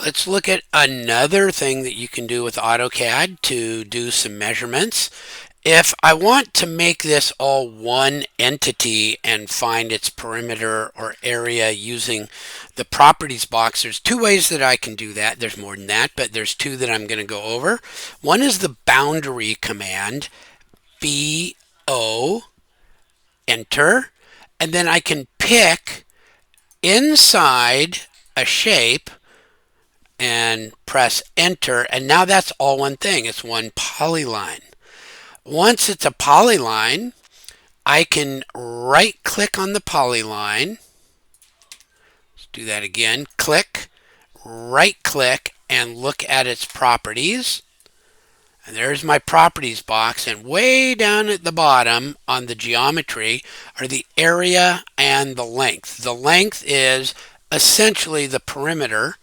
Let's look at another thing that you can do with AutoCAD to do some measurements. If I want to make this all one entity and find its perimeter or area using the properties box, there's two ways that I can do that. There's more than that, but there's two that I'm going to go over. One is the boundary command, BO, enter, and then I can pick inside a shape and press enter, and now that's all one thing. It's one polyline. Once it's a polyline, I can right click on the polyline. Let's do that again. Click, right click, and look at its properties. And there's my properties box, and way down at the bottom on the geometry are the area and the length. The length is essentially the perimeter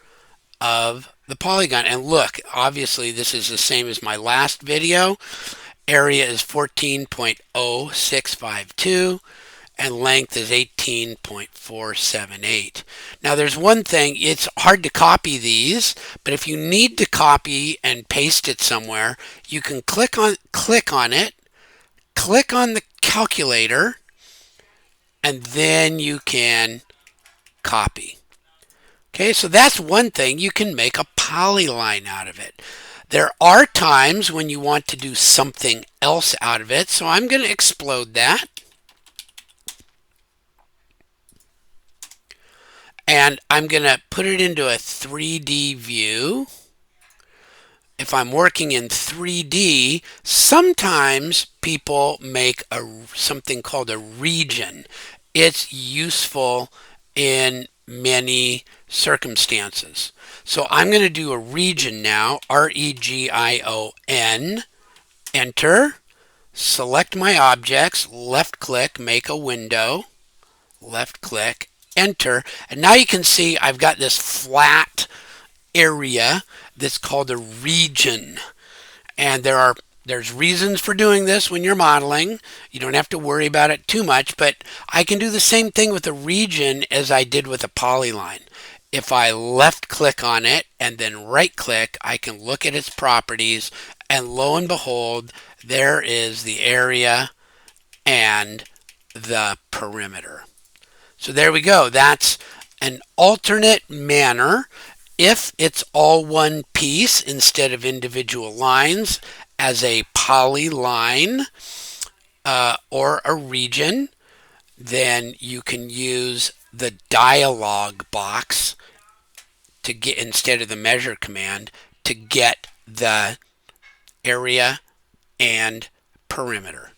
of the polygon. And look, obviously this is the same as my last video. Area is 14.0652 and length is 18.478. Now there's one thing, it's hard to copy these, but if you need to copy and paste it somewhere, you can click on it, click on the calculator, and then you can copy. Okay, so that's one thing. You can make a polyline out of it. There are times when you want to do something else out of it, so I'm going to explode that. And I'm going to put it into a 3D view. If I'm working in 3D, sometimes people make something called a region. It's useful in many circumstances. So I'm going to do a region now, REGION, enter, select my objects, left click, make a window, left click, enter, and now you can see I've got this flat area that's called a region. And there's reasons for doing this when you're modeling. You don't have to worry about it too much, but I can do the same thing with a region as I did with a polyline. If I left click on it and then right click, I can look at its properties, and lo and behold, there is the area and the perimeter. So there we go. That's an alternate manner, if it's all one piece instead of individual lines, as a polyline or a region, then you can use the dialog box to get, instead of the measure command, to get the area and perimeter.